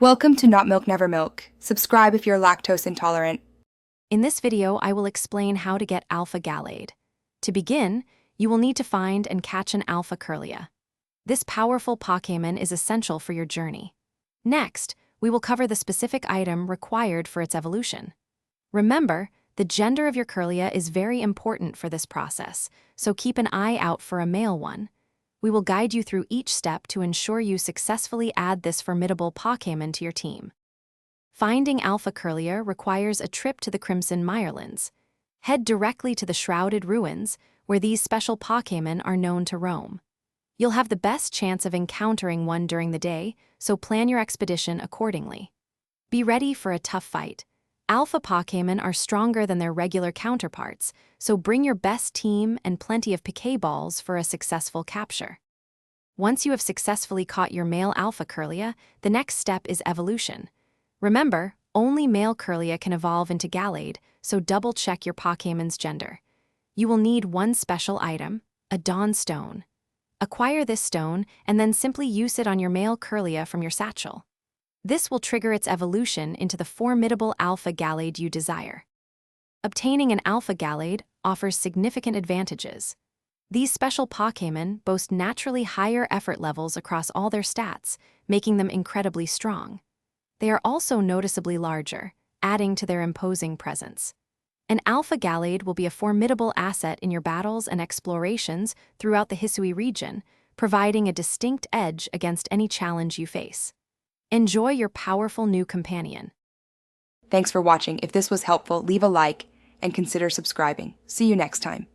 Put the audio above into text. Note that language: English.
Welcome to Not Milk Never Milk. Subscribe if you're lactose intolerant. In this video, I will explain how to get Alpha Gallade. To begin, you will need to find and catch an Alpha Curlia. This powerful Pokémon is essential for your journey. Next, we will cover the specific item required for its evolution. Remember, the gender of your Curlia is very important for this process, so keep an eye out for a male one. We will guide you through each step to ensure you successfully add this formidable Pokémon to your team. Finding Alpha Curlia requires a trip to the Crimson Mirelands. Head directly to the Shrouded Ruins, where these special Pokémon are known to roam. You'll have the best chance of encountering one during the day, so plan your expedition accordingly. Be ready for a tough fight. Alpha Pokémon are stronger than their regular counterparts, so bring your best team and plenty of Pokéballs for a successful capture. Once you have successfully caught your male Alpha Curlia, the next step is evolution. Remember, only male Curlia can evolve into Gallade, so double-check your Pokémon's gender. You will need one special item, a Dawn Stone. Acquire this stone and then simply use it on your male Curlia from your satchel. This will trigger its evolution into the formidable Alpha Gallade you desire. Obtaining an Alpha Gallade offers significant advantages. These special Pokémon boast naturally higher effort levels across all their stats, making them incredibly strong. They are also noticeably larger, adding to their imposing presence. An Alpha Gallade will be a formidable asset in your battles and explorations throughout the Hisui region, providing a distinct edge against any challenge you face. Enjoy your powerful new companion. Thanks for watching. If this was helpful, leave a like and consider subscribing. See you next time.